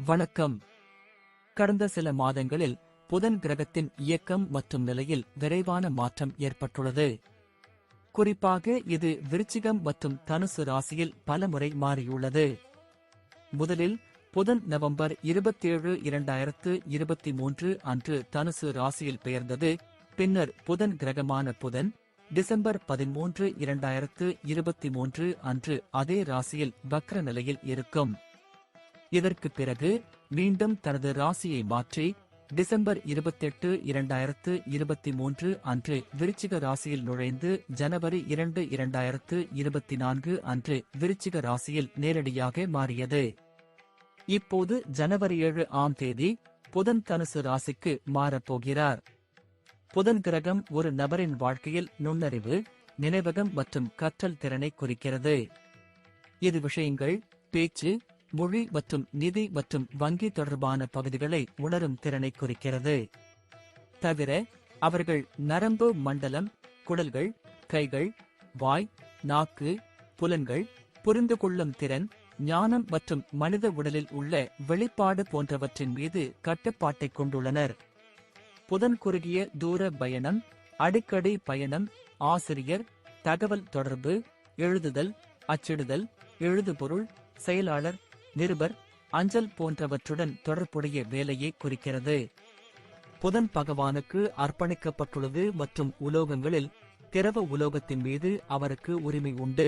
வணக்கம். கடந்த சில மாதங்களில் புதன் கிரகத்தின் இயக்கம் மற்றும் நிலையில் விரைவான மாற்றம் ஏற்பட்டுள்ளது. குறிப்பாக இது விருச்சிகம் மற்றும் தனுசு ராசியில் பலமுறை மாறியுள்ளது. முதலில் புதன் நவம்பர் 27, 2023 அன்று தனுசு ராசியில் பெயர்ந்தது. பின்னர் புதன் கிரகமான புதன் டிசம்பர் 13, 2023 அன்று அதே ராசியில் வக்ர நிலையில் இருக்கும். இதற்கு பிறகு மீண்டும் தனது ராசியை மாற்றி டிசம்பர் 28, 2023 அன்று விருச்சிக ராசியில் நுழைந்து ஜனவரி 2, 2024 அன்று விருச்சிக ராசியில் நேரடியாக மாறியது. இப்போது ஜனவரி 7 தேதி புதன் தனுசு ராசிக்கு மாறப்போகிறார். புதன் கிரகம் ஒரு நபரின் வாழ்க்கையில் நுண்ணறிவு, நினைவகம் மற்றும் கற்றல் திறனை குறிக்கிறது. இது விஷயங்கள், பேச்சு, மொழி மற்றும் நிதி மற்றும் வங்கி தொடர்பான பகுதிகளை உணரும் திறனை குறிக்கிறது. தவிர அவர்கள் நரம்பு மண்டலம், குடல்கள், கைகள், வாய், நாக்கு, புலன்கள், புரிந்து கொள்ளும் திறன், ஞானம் மற்றும் மனித உடலில் உள்ள வெளிப்பாடு போன்றவற்றின் மீது கட்டுப்பாட்டை கொண்டுள்ளனர். புதன் குறுகிய தூர பயணம், அடிக்கடி பயணம், ஆசிரியர், தகவல் தொடர்பு, எழுதுதல், அச்சிடுதல், எழுதுபொருள், செயலாளர், நிருபர், அஞ்சல் போன்றவற்றுடன் தொடர்புடைய வேலையை குறிக்கிறது. புதன் பகவானுக்கு அர்ப்பணிக்கப்பட்டுள்ளது மற்றும் உலோகங்களில் திரவ உலோகத்தின் மீது அவருக்கு உரிமை உண்டு.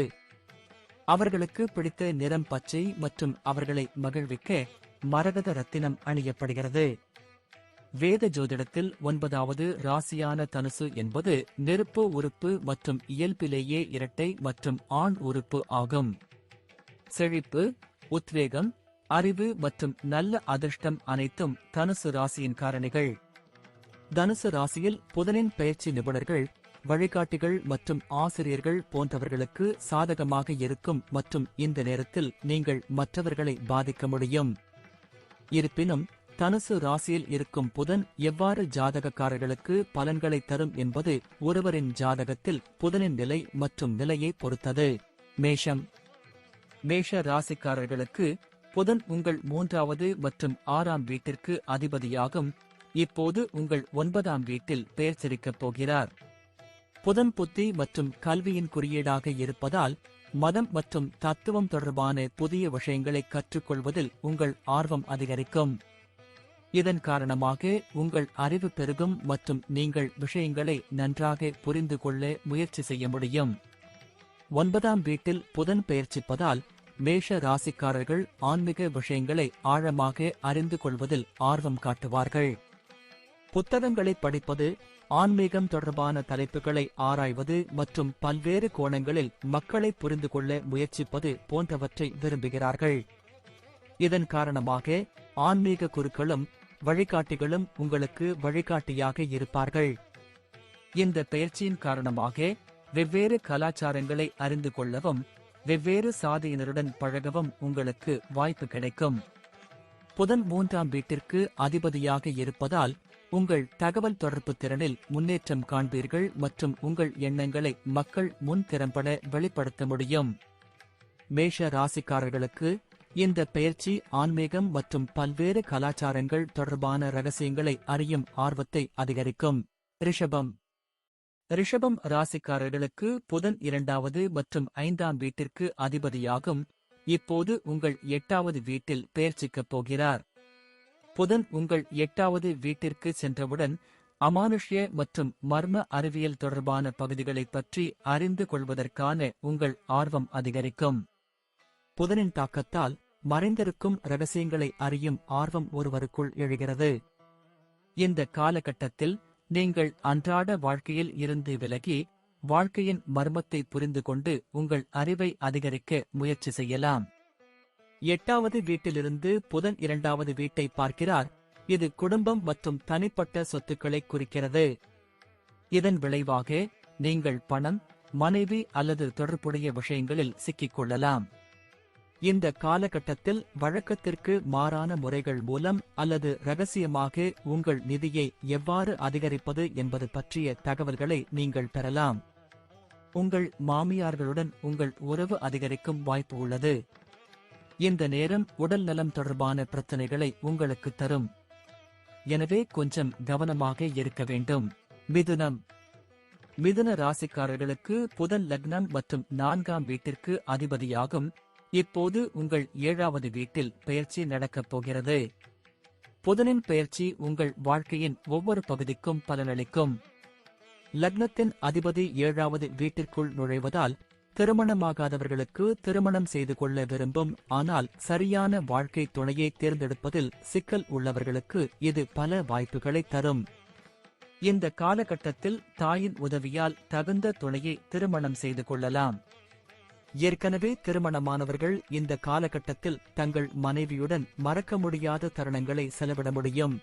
அவர்களுக்கு பிடித்த நிறம் பச்சை மற்றும் அவர்களை மகிழ்விக்க மரகத ரத்தினம் அணியப்படுகிறது. வேத ஜோதிடத்தில் 9வது ராசியான தனுசு என்பது நெருப்பு உறுப்பு மற்றும் இயல்பிலேயே இரட்டை மற்றும் ஆண் உறுப்பு ஆகும். செழிப்பு, உத்வேகம், அறிவு மற்றும் நல்ல அதிர்ஷ்டம் அனைத்தும் தனுசு ராசியின் காரணிகள். தனுசு ராசியில் புதனின் பயிற்சி நிபுணர்கள், வழிகாட்டிகள் மற்றும் ஆசிரியர்கள் போன்றவர்களுக்கு சாதகமாக இருக்கும் மற்றும் இந்த நேரத்தில் நீங்கள் மற்றவர்களை பாதிக்க முடியும். இருப்பினும் தனுசு ராசியில் இருக்கும் புதன் எவ்வாறு ஜாதகக்காரர்களுக்கு பலன்களை தரும் என்பது ஒருவரின் ஜாதகத்தில் புதனின் நிலை மற்றும் நிலையை பொறுத்தது. மேஷம். மேஷ ராசிக்காரர்களுக்கு புதன் உங்கள் 3வது மற்றும் 6ஆம் வீட்டிற்கு அதிபதியாகும். இப்போது உங்கள் 9ஆம் வீட்டில் பெயர்ச்சிக்கப் போகிறார். புதன் புத்தி மற்றும் கல்வியின் குறியீடாக இருப்பதால் மதம் மற்றும் தத்துவம் தொடர்பான புதிய விஷயங்களை கற்றுக்கொள்வதில் உங்கள் ஆர்வம் அதிகரிக்கும். இதன் காரணமாக உங்கள் அறிவு பெருகும் மற்றும் நீங்கள் விஷயங்களை நன்றாக புரிந்து கொள்ள முயற்சி செய்ய முடியும். 9ஆம் வீட்டில் புதன் பெயர்ச்சிப்பதால் மேஷ ராசிக்காரர்கள் ஆன்மீக விஷயங்களை ஆழமாக அறிந்து கொள்வதில் ஆர்வம் காட்டுவார்கள். புத்தகங்களை படிப்பது, ஆன்மீகம் தொடர்பான தலைப்புகளை ஆராய்வது மற்றும் பல்வேறு கோணங்களில் மக்களை புரிந்து கொள்ள முயற்சிப்பது போன்றவற்றை விரும்புகிறார்கள். இதன் காரணமாக ஆன்மீக குருக்களும் வழிகாட்டிகளும் உங்களுக்கு வழிகாட்டியாக இருப்பார்கள். இந்த பெயர்ச்சியின் காரணமாக வெவ்வேறு கலாச்சாரங்களை அறிந்து கொள்ளவும் வெவ்வேறு சாதியினருடன் பழகவும் உங்களுக்கு வாய்ப்பு கிடைக்கும். புதன் 3ஆம் வீட்டிற்கு அதிபதியாக இருப்பதால் உங்கள் தகவல் தொடர்பு திறனில் முன்னேற்றம் காண்பீர்கள் மற்றும் உங்கள் எண்ணங்களை மக்கள் முன் திறம்பட வெளிப்படுத்த முடியும். மேஷ ராசிக்காரர்களுக்கு இந்த பெயர்ச்சி ஆன்மீகம் மற்றும் பல்வேறு கலாச்சாரங்கள் தொடர்பான ரகசியங்களை அறியும் ஆர்வத்தை அதிகரிக்கும். ரிஷபம். ரிஷபம் ராசிக்காரர்களுக்கு புதன் 2வது மற்றும் 5ஆம் வீட்டிற்கு அதிபதியாகும். இப்போது உங்கள் 8வது வீட்டில் பெயர்ச்சிக்கப் போகிறார். புதன் உங்கள் 8வது வீட்டிற்கு சென்றவுடன் அமானுஷ்ய மற்றும் மர்ம அறிவியல் தொடர்பான பகுதிகளைப் பற்றி அறிந்து கொள்வதற்கான உங்கள் ஆர்வம் அதிகரிக்கும். புதனின் தாக்கத்தால் மறைந்திருக்கும் ரகசியங்களை அறியும் ஆர்வம் ஒருவருக்குள் எழுகிறது. இந்த காலகட்டத்தில் நீங்கள் அன்றாட வாழ்க்கையில் இருந்து விலகி வாழ்க்கையின் மர்மத்தை புரிந்து கொண்டு உங்கள் அறிவை அதிகரிக்க முயற்சி செய்யலாம். 8வது வீட்டிலிருந்து புதன் 2வது வீட்டை பார்க்கிறார். இது குடும்பம் மற்றும் தனிப்பட்ட சொத்துக்களை குறிக்கிறது. இதன் விளைவாக நீங்கள் பணம், மனைவி அல்லது தொடர்புடைய விஷயங்களில் சிக்கிக்கொள்ளலாம். இந்த காலகட்டத்தில் வழக்கத்திற்கு மாறான முறைகள் மூலம் அல்லது ரகசியமாக உங்கள் நிதியை எவ்வாறு அதிகரிப்பது என்பது பற்றிய தகவல்களை நீங்கள் பெறலாம். உங்கள் மாமியார்களுடன் உங்கள் உறவு அதிகரிக்கும் வாய்ப்பு உள்ளது. இந்த நேரம் உடல் நலம் தொடர்பான பிரச்சனைகளை உங்களுக்கு தரும். எனவே கொஞ்சம் கவனமாக இருக்க வேண்டும். மிதுனம். மிதுன ராசிக்காரர்களுக்கு புதன் லக்னம் மற்றும் 4ஆம் வீட்டிற்கு அதிபதியாகும். இப்போது உங்கள் 7வது வீட்டில் பெயர்ச்சி நடக்கப் போகிறது. புதனின் பெயர்ச்சி உங்கள் வாழ்க்கையின் ஒவ்வொரு பகுதிக்கும் பலனளிக்கும். லக்னத்தின் அதிபதி 7வது வீட்டிற்குள் நுழைவதால் திருமணமாகாதவர்களுக்கு திருமணம் செய்து கொள்ள விரும்பும் ஆனால் சரியான வாழ்க்கை துணையை தேர்ந்தெடுப்பதில் சிக்கல் உள்ளவர்களுக்கு இது பல வாய்ப்புகளை தரும். இந்த காலகட்டத்தில் தாயின் உதவியால் தகுந்த துணையை திருமணம் செய்து கொள்ளலாம். ஏற்கனவே திருமணமானவர்கள் இந்த காலகட்டத்தில் தங்கள் மனைவியுடன் மறக்க முடியாத தருணங்களை செலவிட முடியும்.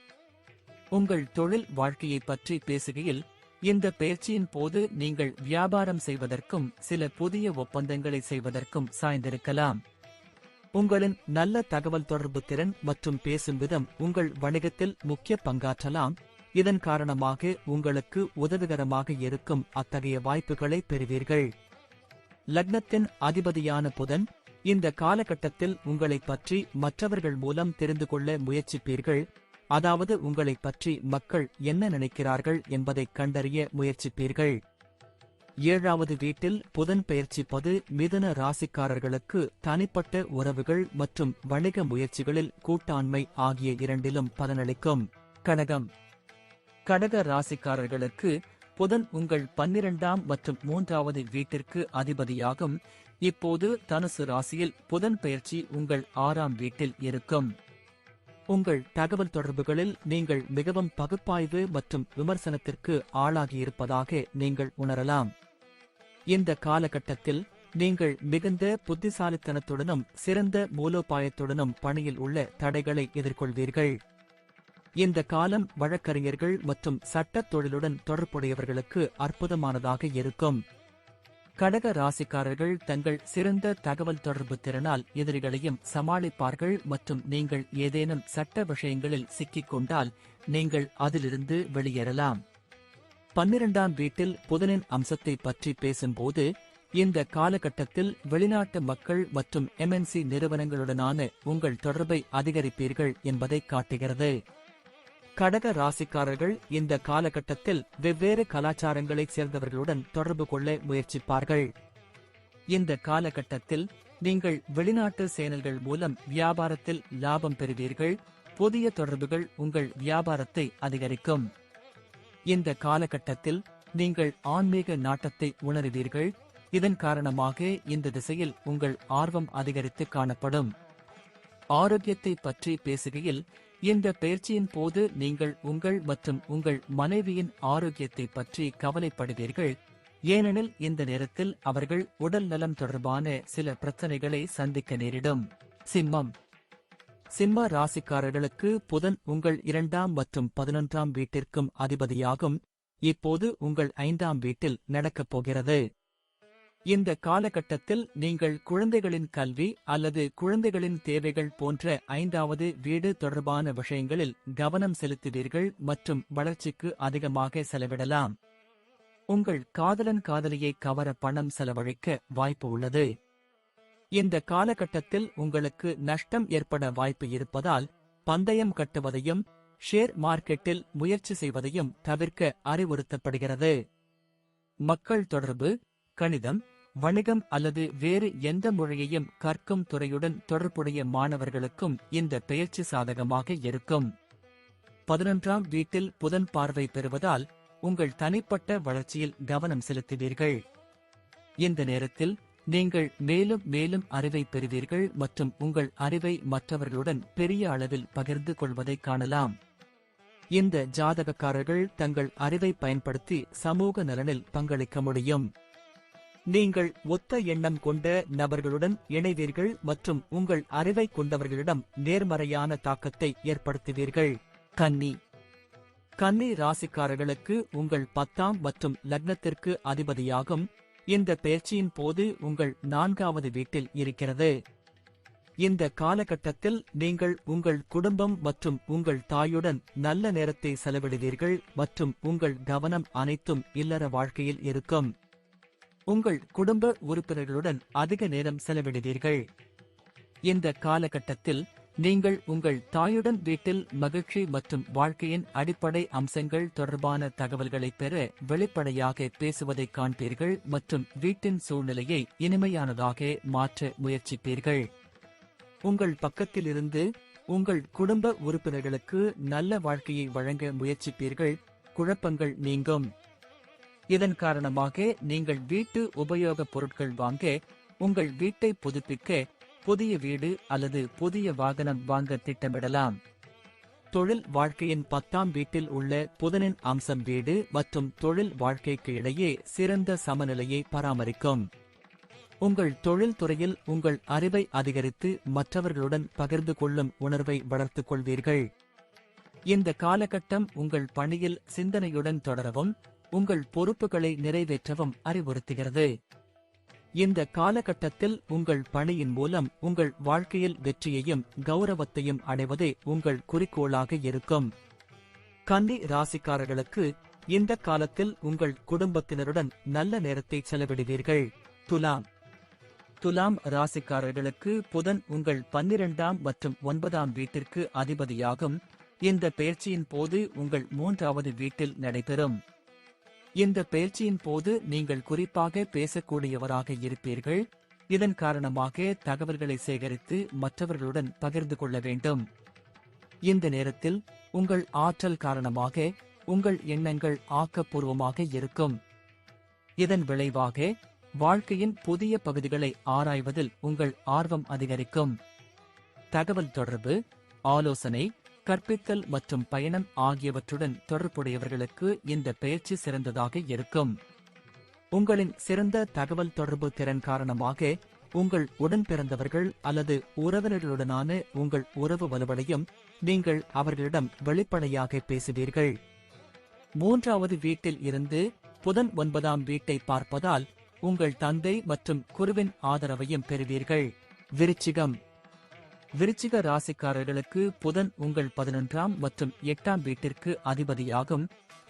உங்கள் தொழில் வாழ்க்கையை பற்றி பேசுகையில், இந்த பெயர்ச்சியின் போது நீங்கள் வியாபாரம் செய்வதற்கும் சில புதிய ஒப்பந்தங்களை செய்வதற்கும் சாய்ந்திருக்கலாம். உங்களின் நல்ல தகவல் தொடர்பு திறன் மற்றும் பேசும் விதம் உங்கள் வணிகத்தில் முக்கிய பங்காற்றலாம். இதன் காரணமாக உங்களுக்கு உதவிகரமாக இருக்கும் அத்தகைய வாய்ப்புகளை பெறுவீர்கள். லக்னத்தின் அதிபதியான புதன் இந்த காலகட்டத்தில் உங்களைப் பற்றி மற்றவர்கள் மூலம் தெரிந்து கொள்ள முயற்சிப்பீர்கள். அதாவது உங்களைப் பற்றி மக்கள் என்ன நினைக்கிறார்கள் என்பதை கண்டறிய முயற்சிப்பீர்கள். 7வது வீட்டில் புதன் பெயர்ச்சிப்பது மிதுன ராசிக்காரர்களுக்கு தனிப்பட்ட உறவுகள் மற்றும் வணிக முயற்சிகளில் கூட்டாண்மை ஆகிய இரண்டிலும் பலனளிக்கும். கடகம். கடக ராசிக்காரர்களுக்கு புதன் உங்கள் 12ஆம் மற்றும் 3வது வீட்டிற்கு அதிபதியாகும். இப்போது தனுசு ராசியில் புதன் பெயர்ச்சி உங்கள் 6ஆம் வீட்டில் இருக்கும். உங்கள் தகவல் தொடர்புகளில் நீங்கள் மிகவும் பகுப்பாய்வு மற்றும் விமர்சனத்திற்கு ஆளாகியிருப்பதாக நீங்கள் உணரலாம். இந்த காலகட்டத்தில் நீங்கள் மிகுந்த புத்திசாலித்தனத்துடனும் சிறந்த மூலோபாயத்துடனும் பணியில் உள்ள தடைகளை எதிர்கொள்வீர்கள். இந்த காலம் வழக்கறிஞர்கள் மற்றும் சட்டத் தொழிலுடன் தொடர்புடையவர்களுக்கு அற்புதமானதாக இருக்கும். கடக ராசிக்காரர்கள் தங்கள் சிறந்த தகவல் தொடர்பு திறனால் எதிரிகளையும் சமாளிப்பார்கள் மற்றும் நீங்கள் ஏதேனும் சட்ட விஷயங்களில் சிக்கிக்கொண்டால் நீங்கள் அதிலிருந்து வெளியேறலாம். 12ஆம் வீட்டில் புதனின் அம்சத்தை பற்றி பேசும்போது, இந்த காலகட்டத்தில் வெளிநாட்டு மக்கள் மற்றும் MNC நிறுவனங்களுடனான உங்கள் தொடர்பை அதிகரிப்பீர்கள் என்பதை காட்டுகிறது. கடக ராசிக்காரர்கள் இந்த காலகட்டத்தில் வெவ்வேறு கலாச்சாரங்களைச் சேர்ந்தவர்களுடன் தொடர்பு கொள்ள முயற்சிப்பார்கள். இந்த காலகட்டத்தில் நீங்கள் வெளிநாட்டு சேனல்கள் மூலம் வியாபாரத்தில் லாபம் பெறுவீர்கள். புதிய தொடர்புகள் உங்கள் வியாபாரத்தை அதிகரிக்கும். இந்த காலகட்டத்தில் நீங்கள் ஆன்மீக நாட்டத்தை உணருவீர்கள். இதன் காரணமாக இந்த திசையில் உங்கள் ஆர்வம் அதிகரித்து காணப்படும். ஆரோக்கியத்தை பற்றி பேசுகையில், இந்த பெயர்ச்சியின் போது நீங்கள் உங்கள் மற்றும் உங்கள் மனைவியின் ஆரோக்கியத்தை பற்றி கவலைப்படுவீர்கள். ஏனெனில் இந்த நேரத்தில் அவர்கள் உடல் நலம் தொடர்பான சில பிரச்சனைகளை சந்திக்க நேரிடும். சிம்மம். சிம்ம ராசிக்காரர்களுக்கு புதன் உங்கள் 2ஆம் மற்றும் 11ஆம் வீட்டிற்கும் அதிபதியாகும். இப்போது உங்கள் 5ஆம் வீட்டில் நடக்கப் போகிறது. இந்த காலகட்டத்தில் நீங்கள் குழந்தைகளின் கல்வி அல்லது குழந்தைகளின் தேவைகள் போன்ற 5வது வீடு தொடர்பான விஷயங்களில் கவனம் செலுத்துவீர்கள் மற்றும் வளர்ச்சிக்கு அதிகமாக செலவிடலாம். உங்கள் காதலன் காதலியை கவர பணம் செலவழிக்க வாய்ப்பு உள்ளது. இந்த காலகட்டத்தில் உங்களுக்கு நஷ்டம் ஏற்பட வாய்ப்பு இருப்பதால் பந்தயம் கட்டுவதையும் ஷேர் மார்க்கெட்டில் முயற்சி செய்வதையும் தவிர்க்க அறிவுறுத்தப்படுகிறது. மக்கள் தொடர்பு, கணிதம், வணிகம் அல்லது வேறு எந்த மொழியையும் கற்கும் துறையுடன் தொடர்புடைய மாணவர்களுக்கும் இந்த பெயர்ச்சி சாதகமாக இருக்கும். 11ஆம் வீட்டில் புதன் பார்வை பெறுவதால் உங்கள் தனிப்பட்ட வளர்ச்சியில் கவனம் செலுத்துவீர்கள். இந்த நேரத்தில் நீங்கள் மேலும் மேலும் அறிவை பெறுவீர்கள் மற்றும் உங்கள் அறிவை மற்றவர்களுடன் பெரிய அளவில் பகிர்ந்து கொள்வதை காணலாம். இந்த ஜாதகக்காரர்கள் தங்கள் அறிவை பயன்படுத்தி சமூக நலனில் பங்களிக்க முடியும். நீங்கள் ஒத்த எண்ணம் கொண்ட நபர்களுடன் இணைவீர்கள் மற்றும் உங்கள் அறிவை கொண்டவர்களிடம் நேர்மறையான தாக்கத்தை ஏற்படுத்துவீர்கள். கன்னி. கன்னி ராசிக்காரர்களுக்கு உங்கள் 10ஆம் மற்றும் லக்னத்திற்கு அதிபதியாகும். இந்த பெயர்ச்சியின் போது உங்கள் 4வது வீட்டில் இருக்கிறது. இந்த காலகட்டத்தில் நீங்கள் உங்கள் குடும்பம் மற்றும் உங்கள் தாயுடன் நல்ல நேரத்தை செலவிடுவீர்கள் மற்றும் உங்கள் கவனம் அனைத்தும் இல்லற வாழ்க்கையில் இருக்கும். உங்கள் குடும்ப உறுப்பினர்களுடன் அதிக நேரம் செலவிடுவீர்கள். இந்த காலகட்டத்தில் நீங்கள் உங்கள் தாயுடன் வீட்டில் மகிழ்ச்சி மற்றும் வாழ்க்கையின் அடிப்படை அம்சங்கள் தொடர்பான தகவல்களை பெற வெளிப்படையாக பேசுவதைக் காண்பீர்கள் மற்றும் வீட்டின் சூழ்நிலையை இனிமையானதாக மாற்ற முயற்சிப்பீர்கள். உங்கள் பக்கத்திலிருந்து உங்கள் குடும்ப உறுப்பினர்களுக்கு நல்ல வாழ்க்கையை வழங்க முயற்சிப்பீர்கள். குழப்பங்கள் நீங்கும். இதன் காரணமாக நீங்கள் வீட்டு உபயோகப் பொருட்கள் வாங்க, உங்கள் வீட்டை புதுப்பிக்க, புதிய வீடு அல்லது புதிய வாகனம் வாங்க திட்டமிடலாம். தொழில் வாழ்க்கையின் 10ஆம் வீட்டில் உள்ள புதனின் அம்சம் வீடு மற்றும் தொழில் வாழ்க்கைக்கு இடையே சிறந்த சமநிலையை பராமரிக்கும். உங்கள் தொழில் துறையில் உங்கள் அறிவை அதிகரித்து மற்றவர்களுடன் பகிர்ந்து கொள்ளும் உணர்வை வளர்த்துக் கொள்வீர்கள். இந்த காலகட்டம் உங்கள் பணியில் சிந்தனையுடன் தொடரவும் உங்கள் பொறுப்புகளை நிறைவேற்றவும் அறிவுறுத்துகிறது. இந்த காலகட்டத்தில் உங்கள் பணியின் மூலம் உங்கள் வாழ்க்கையில் வெற்றியையும் கௌரவத்தையும் அடைவதே உங்கள் குறிக்கோளாக இருக்கும். கன்னி ராசிக்காரர்களுக்கு இந்த காலத்தில் உங்கள் குடும்பத்தினருடன் நல்ல நேரத்தை செலவிடுவீர்கள். துலாம் ராசிக்காரர்களுக்கு புதன் உங்கள் 12ஆம் மற்றும் 9ஆம் வீட்டிற்கு அதிபதியாகும். இந்த பெயர்ச்சியின் போது உங்கள் 3வது வீட்டில் நடைபெறும். இந்த பெயர்ச்சியின் போது நீங்கள் குறிப்பாக பேசக்கூடியவராக இருப்பீர்கள். இதன் காரணமாக தகவல்களை சேகரித்து மற்றவர்களுடன் பகிர்ந்து கொள்ள வேண்டும். இந்த நேரத்தில் உங்கள் ஆற்றல் காரணமாக உங்கள் எண்ணங்கள் ஆக்கப்பூர்வமாக இருக்கும். இதன் விளைவாக வாழ்க்கையின் புதிய பகுதிகளை ஆராய்வதில் உங்கள் ஆர்வம் அதிகரிக்கும். தகவல் தொடர்பு, ஆலோசனை, கற்பித்தல் மற்றும் பயணம் ஆகியவற்றுடன் தொடர்புடையவர்களுக்கு இந்த பயிற்சி சிறந்ததாக இருக்கும். உங்களின் சிறந்த தகவல் தொடர்பு திறன் காரணமாக உங்கள் உடன் பிறந்தவர்கள் அல்லது உறவினர்களுடனான உங்கள் உறவு வலுவடையும். நீங்கள் அவர்களிடம் வெளிப்படையாக பேசுவீர்கள். 3வது வீட்டில் இருந்து புதன் 9ஆம் வீட்டை பார்ப்பதால் உங்கள் தந்தை மற்றும் குருவின் ஆதரவையும் பெறுவீர்கள். விருச்சிக ராசிக்காரர்களுக்கு புதன் உங்கள் 11ஆம் மற்றும் 8ஆம் வீட்டிற்கு அதிபதியாகும்.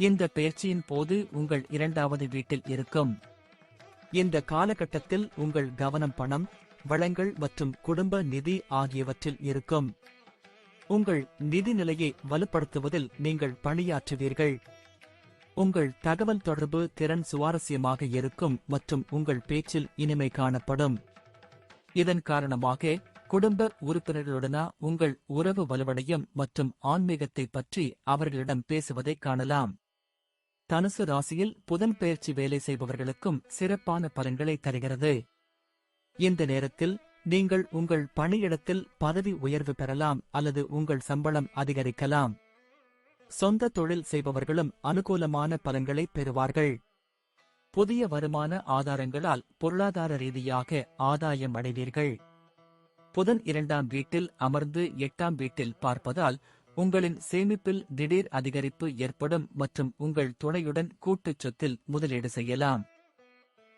இந்த பெயர்ச்சியின் போது உங்கள் 2வது வீட்டில் இருக்கும். இந்த காலகட்டத்தில் உங்கள் கவனம் பணம், வளங்கள் மற்றும் குடும்ப நிதி ஆகியவற்றில் இருக்கும். உங்கள் நிதி நிலையை வலுப்படுத்துவதில் நீங்கள் பணியாற்றுவீர்கள். உங்கள் தகவல் தொடர்பு திறன் சுவாரஸ்யமாக இருக்கும் மற்றும் உங்கள் பேச்சில் இனிமை காணப்படும். இதன் காரணமாக குடும்ப உறுப்பினர்களுடனா உங்கள் உறவு வலுவடையும் மற்றும் ஆன்மீகத்தை பற்றி அவர்களிடம் பேசுவதை காணலாம். தனுசு ராசியில் புதன் பெயர்ச்சி வேலை செய்பவர்களுக்கும் சிறப்பான பலன்களை தருகிறது. இந்த நேரத்தில் நீங்கள் உங்கள் பணியிடத்தில் பதவி உயர்வு பெறலாம் அல்லது உங்கள் சம்பளம் அதிகரிக்கலாம். சொந்த தொழில் செய்பவர்களும் அனுகூலமான பலன்களை பெறுவார்கள். புதிய வருமான ஆதாரங்களால் பொருளாதார ரீதியாக ஆதாயம் அடைவீர்கள். புதன் 2ஆம் வீட்டில் அமர்ந்து 8ஆம் வீட்டில் பார்ப்பதால் உங்களின் சேமிப்பில் திடீர் அதிகரிப்பு ஏற்படும் மற்றும் உங்கள் துணையுடன் கூட்டுச் சொத்தில் முதலீடு செய்யலாம்.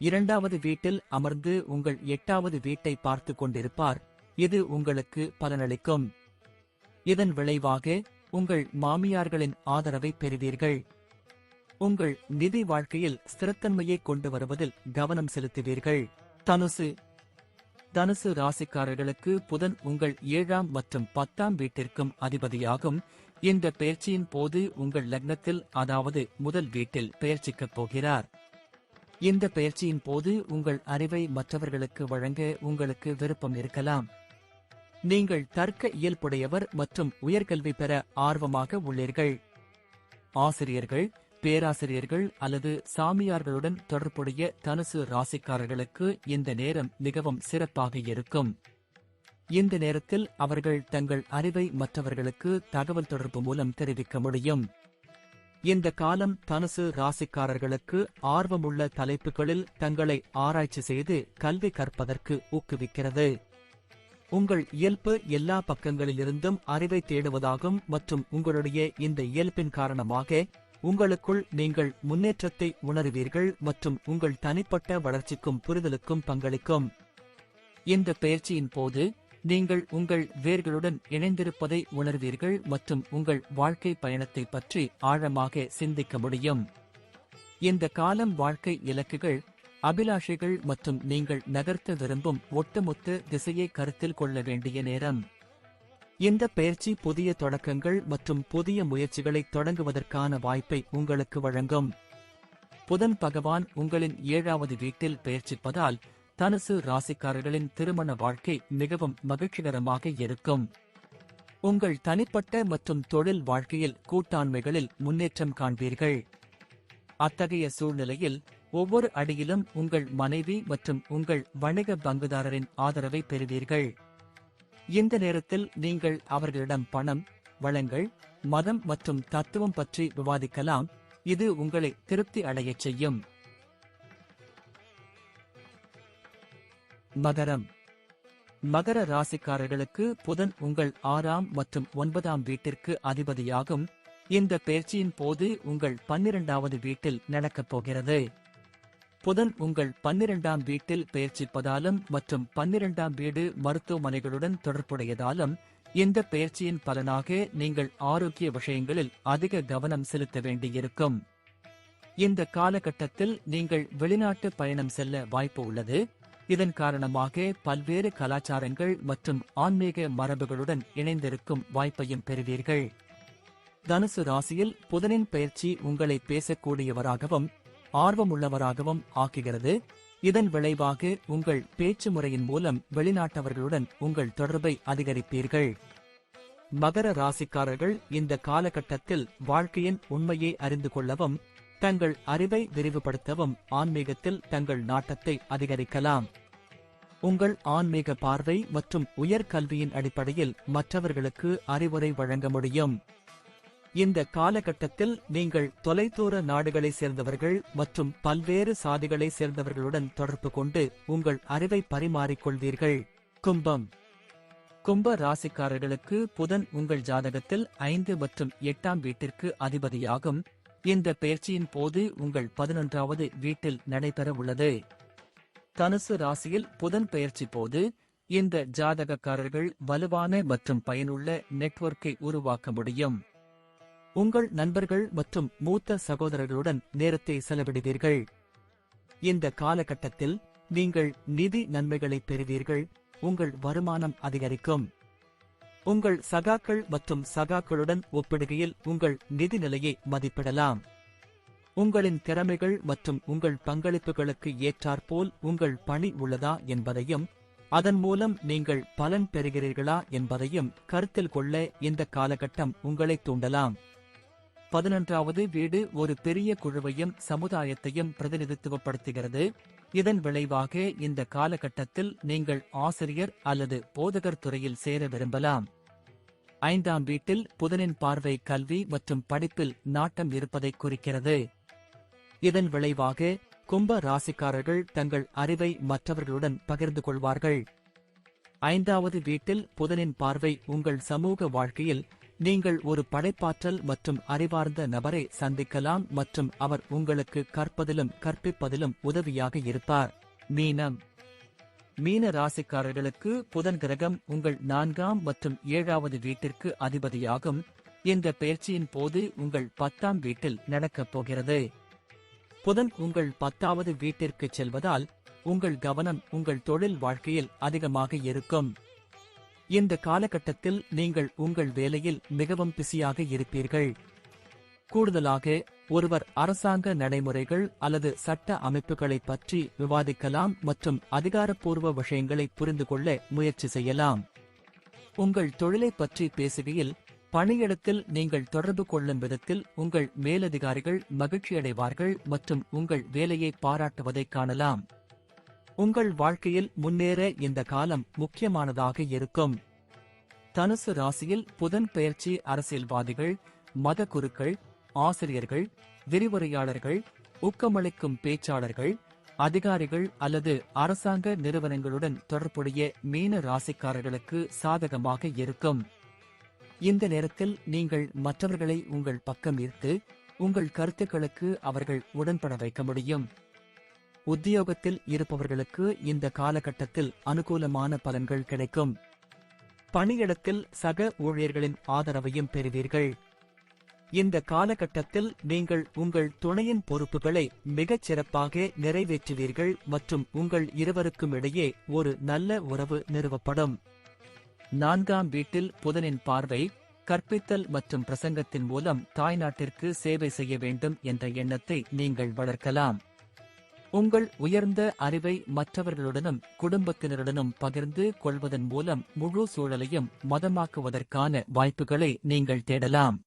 2வது வீட்டில் அமர்ந்து உங்கள் 8வது வீட்டை பார்த்து கொண்டிருப்பார். இது உங்களுக்கு பலனளிக்கும். இதன் விளைவாக உங்கள் மாமியார்களின் ஆதரவை பெறுவீர்கள். உங்கள் நிதி வாழ்க்கையில் ஸ்திரத்தன்மையை கொண்டு வருவதில் கவனம் செலுத்துவீர்கள். தனுசு ராசிக்காரர்களுக்கு புதன் உங்கள் 7ஆம் மற்றும் 10ஆம் வீட்டிற்கும் அதிபதியாகும். இந்த பெயர்ச்சியின் போது உங்கள் லக்னத்தில், அதாவது முதல் வீட்டில் பெயர்ச்சிக்கப் போகிறார். இந்த பெயர்ச்சியின் போது உங்கள் அறிவை மற்றவர்களுக்கு வழங்க உங்களுக்கு விருப்பம் இருக்கலாம். நீங்கள் தர்க்க இயல்புடையவர் மற்றும் உயர்கல்வி பெற ஆர்வமாக உள்ளீர்கள். ஆசிரியர்கள், பேராசிரியர்கள் அல்லது சாமியார்களுடன் தொடர்புடைய தனுசு ராசிக்காரர்களுக்கு இந்த நேரம் மிகவும் சிறப்பாக இருக்கும். இந்த நேரத்தில் அவர்கள் தங்கள் அறிவை மற்றவர்களுக்கு தகவல் தொடர்பு மூலம் தெரிவிக்க முடியும். இந்த காலம் தனுசு ராசிக்காரர்களுக்கு ஆர்வமுள்ள தலைப்புகளில் தங்களை ஆராய்ச்சி செய்து கல்வி கற்பதற்கு ஊக்குவிக்கிறது. உங்கள் இயல்பு எல்லா பக்கங்களிலிருந்தும் அறிவை தேடுவதாகும் மற்றும் உங்களுடைய இந்த இயல்பின் காரணமாக உங்களுக்குள் நீங்கள் முன்னேற்றத்தை உணருவீர்கள் மற்றும் உங்கள் தனிப்பட்ட வளர்ச்சிக்கும் புரிதலுக்கும் பங்களிக்கும். இந்த பெயர்ச்சியின் போது நீங்கள் உங்கள் வேர்களுடன் இணைந்திருப்பதை உணர்வீர்கள் மற்றும் உங்கள் வாழ்க்கை பயணத்தை பற்றி ஆழமாக சிந்திக்க முடியும். இந்த காலம் வாழ்க்கை இலக்குகள், அபிலாஷைகள் மற்றும் நீங்கள் நகர்த்த விரும்பும் ஒட்டுமொத்த திசையை கருத்தில் கொள்ள வேண்டிய நேரம். இந்த பெயர்ச்சி புதிய தொடக்கங்கள் மற்றும் புதிய முயற்சிகளை தொடங்குவதற்கான வாய்ப்பை உங்களுக்கு வழங்கும். புதன் பகவான் உங்களின் 7வது வீட்டில் பெயர்ச்சிப்பதால் தனுசு ராசிக்காரர்களின் திருமண வாழ்க்கை மிகவும் மகிழ்ச்சிகரமாக இருக்கும். உங்கள் தனிப்பட்ட மற்றும் தொழில் வாழ்க்கையில் கூட்டாண்மைகளில் முன்னேற்றம் காண்பீர்கள். அத்தகைய சூழ்நிலையில் ஒவ்வொரு அடியிலும் உங்கள் மனைவி மற்றும் உங்கள் வணிக பங்குதாரரின் ஆதரவை பெறுவீர்கள். இந்த நேரத்தில் நீங்கள் அவர்களிடம் பணம், வளங்கள், மதம் மற்றும் தத்துவம் பற்றி விவாதிக்கலாம். இது உங்களை திருப்தி அடையச் செய்யும். மகரம். மகர ராசிக்காரர்களுக்கு புதன் உங்கள் 6ஆம் மற்றும் 9ஆம் வீட்டிற்கு அதிபதியாகும். இந்த பெயர்ச்சியின் போது உங்கள் 12வது வீட்டில் நடக்கப் போகிறது. புதன் உங்கள் 12ஆம் வீட்டில் பெயர்ச்சிப்பதாலும் மற்றும் 12ஆம் வீடு மருத்துவமனைகளுடன் தொடர்புடையதாலும் இந்த பெயர்ச்சியின் பலனாக நீங்கள் ஆரோக்கிய விஷயங்களில் அதிக கவனம் செலுத்த வேண்டியிருக்கும். இந்த காலகட்டத்தில் நீங்கள் வெளிநாட்டு பயணம் செல்ல வாய்ப்பு உள்ளது. இதன் காரணமாக பல்வேறு கலாச்சாரங்கள் மற்றும் ஆன்மீக மரபுகளுடன் இணைந்திருக்கும் வாய்ப்பையும் பெறுவீர்கள். தனுசு ராசியில் புதனின் பெயர்ச்சி உங்களை பேசக்கூடியவராகவும் ஆர்வமுள்ளவராகவும் ஆக்குகிறது. இதன் விளைவாக உங்கள் பேச்சு முறையின் மூலம் வெளிநாட்டவர்களுடன் உங்கள் தொடர்பை அதிகரிப்பீர்கள். மகர ராசிக்காரர்கள் இந்த காலகட்டத்தில் வாழ்க்கையின் உண்மையை அறிந்து கொள்ளவும் தங்கள் அறிவை விரிவுபடுத்தவும் ஆன்மீகத்தில் தங்கள் நாட்டத்தை அதிகரிக்கலாம். உங்கள் ஆன்மீக பார்வை மற்றும் உயர்கல்வியின் அடிப்படையில் மற்றவர்களுக்கு அறிவுரை வழங்க முடியும். இந்த காலகட்டத்தில் நீங்கள் தொலைதூர நாடுகளை சேர்ந்தவர்கள் மற்றும் பல்வேறு சாதிகளை சேர்ந்தவர்களுடன் தொடர்பு கொண்டு உங்கள் அறிவை பரிமாறிக்கொள்வீர்கள். கும்பம். கும்ப ராசிக்காரர்களுக்கு புதன் உங்கள் ஜாதகத்தில் 5 மற்றும் 8ஆம் வீட்டிற்கு அதிபதியாகும். இந்த பெயர்ச்சியின் போது உங்கள் 11வது வீட்டில் நடைபெற உள்ளது. தனுசு ராசியில் புதன் பெயர்ச்சி போது இந்த ஜாதகக்காரர்கள் வலுவான மற்றும் பயனுள்ள நெட்வொர்க்கை உருவாக்க முடியும். உங்கள் நண்பர்கள் மற்றும் மூத்த சகோதரர்களுடன் நேரத்தை செலவிடுவீர்கள். இந்த காலகட்டத்தில் நீங்கள் நிதி நன்மைகளை பெறுவீர்கள். உங்கள் வருமானம் அதிகரிக்கும். உங்கள் சகாக்கள் மற்றும் சகாக்களுடன் ஒப்பிடுகையில் உங்கள் நிதி நிலையை மதிப்பிடலாம். உங்களின் திறமைகள் மற்றும் உங்கள் பங்களிப்புகளுக்கு ஏற்றாற்போல் உங்கள் பணி உள்ளதா என்பதையும் அதன் மூலம் நீங்கள் பலன் பெறுகிறீர்களா என்பதையும் கருத்தில் கொள்ள இந்த காலகட்டம் உங்களை தூண்டலாம். 11வது வீடு ஒரு பெரிய குழுவையும் சமுதாயத்தையும் பிரதிநிதித்துவப்படுத்துகிறது. இதன் விளைவாக இந்த காலகட்டத்தில் நீங்கள் ஆசிரியர் அல்லது போதகர் துறையில் சேர விரும்பலாம். 5ஆம் வீட்டில் புதனின் பார்வை கல்வி மற்றும் படிப்பில் நாட்டம் இருப்பதை குறிக்கிறது. இதன் விளைவாக கும்ப ராசிக்காரர்கள் தங்கள் அறிவை மற்றவர்களுடன் பகிர்ந்து கொள்வார்கள். 5வது வீட்டில் புதனின் பார்வை உங்கள் சமூக வாழ்க்கையில் நீங்கள் ஒரு படைப்பாற்றல் மற்றும் அறிவார்ந்த நபரை சந்திக்கலாம் மற்றும் அவர் உங்களுக்கு கற்பதிலும் கற்பிப்பதிலும் உதவியாக இருப்பார். மீனம். மீன ராசிக்காரர்களுக்கு புதன் கிரகம் உங்கள் 4ஆம் மற்றும் 7வது வீட்டிற்கு அதிபதியாகும். இந்த பெயர்ச்சியின் போது உங்கள் 10ஆம் வீட்டில் நடக்கப் போகிறது. புதன் உங்கள் 10வது வீட்டிற்கு செல்வதால் உங்கள் கவனம் உங்கள் தொழில் வாழ்க்கையில் அதிகமாக இருக்கும். இந்த காலகட்டத்தில் நீங்கள் உங்கள் வேலையில் மிகவும் பிஸியாக இருப்பீர்கள். கூடுதலாக ஒருவர் அரசாங்க நடைமுறைகள் அல்லது சட்ட அமைப்புகளை பற்றி விவாதிக்கலாம் மற்றும் அதிகாரப்பூர்வ விஷயங்களை புரிந்து கொள்ள முயற்சி செய்யலாம். உங்கள் தொழிலை பற்றி பேசுகையில் பணியிடத்தில் நீங்கள் தொடர்பு கொள்ளும் விதத்தில் உங்கள் மேலதிகாரிகள் மகிழ்ச்சியடைவார்கள் மற்றும் உங்கள் வேலையை பாராட்டுவதை காணலாம். உங்கள் வாழ்க்கையில் முன்னேற இந்த காலம் முக்கியமானதாக இருக்கும். தனுசு ராசியில் புதன் பெயர்ச்சி அரசியல்வாதிகள், மத குருக்கள், ஆசிரியர்கள், விரிவுரையாளர்கள், ஊக்கமளிக்கும் பேச்சாளர்கள், அதிகாரிகள் அல்லது அரசாங்க நிறுவனங்களுடன் தொடர்புடைய மீன ராசிக்காரர்களுக்கு சாதகமாக இருக்கும். இந்த நேரத்தில் நீங்கள் மற்றவர்களை உங்கள் பக்கம் ஈர்த்து உங்கள் கருத்துக்களுக்கு அவர்கள் உடன்பட வைக்க முடியும். உத்தியோகத்தில் இருப்பவர்களுக்கு இந்த காலகட்டத்தில் அனுகூலமான பலன்கள் கிடைக்கும். பணியிடத்தில் சக ஊழியர்களின் ஆதரவையும் பெறுவீர்கள். இந்த காலகட்டத்தில் நீங்கள் உங்கள் துணையின் பொறுப்புகளை மிகச் சிறப்பாக நிறைவேற்றுவீர்கள் மற்றும் உங்கள் இருவருக்கும் இடையே ஒரு நல்ல உறவு நிறுவப்படும். 4ஆம் வீட்டில் புதனின் பார்வை கற்பித்தல் மற்றும் பிரசங்கத்தின் மூலம் தாய்நாட்டிற்கு சேவை செய்ய வேண்டும் என்ற எண்ணத்தை நீங்கள் வளர்க்கலாம். உங்கள் உயர்ந்த அறிவை மற்றவர்களுடனும் குடும்பத்தினருடனும் பகிர்ந்து கொள்வதன் மூலம் முழு சூழலையும் மதமாக்குவதற்கான வாய்ப்புகளை நீங்கள் தேடலாம்.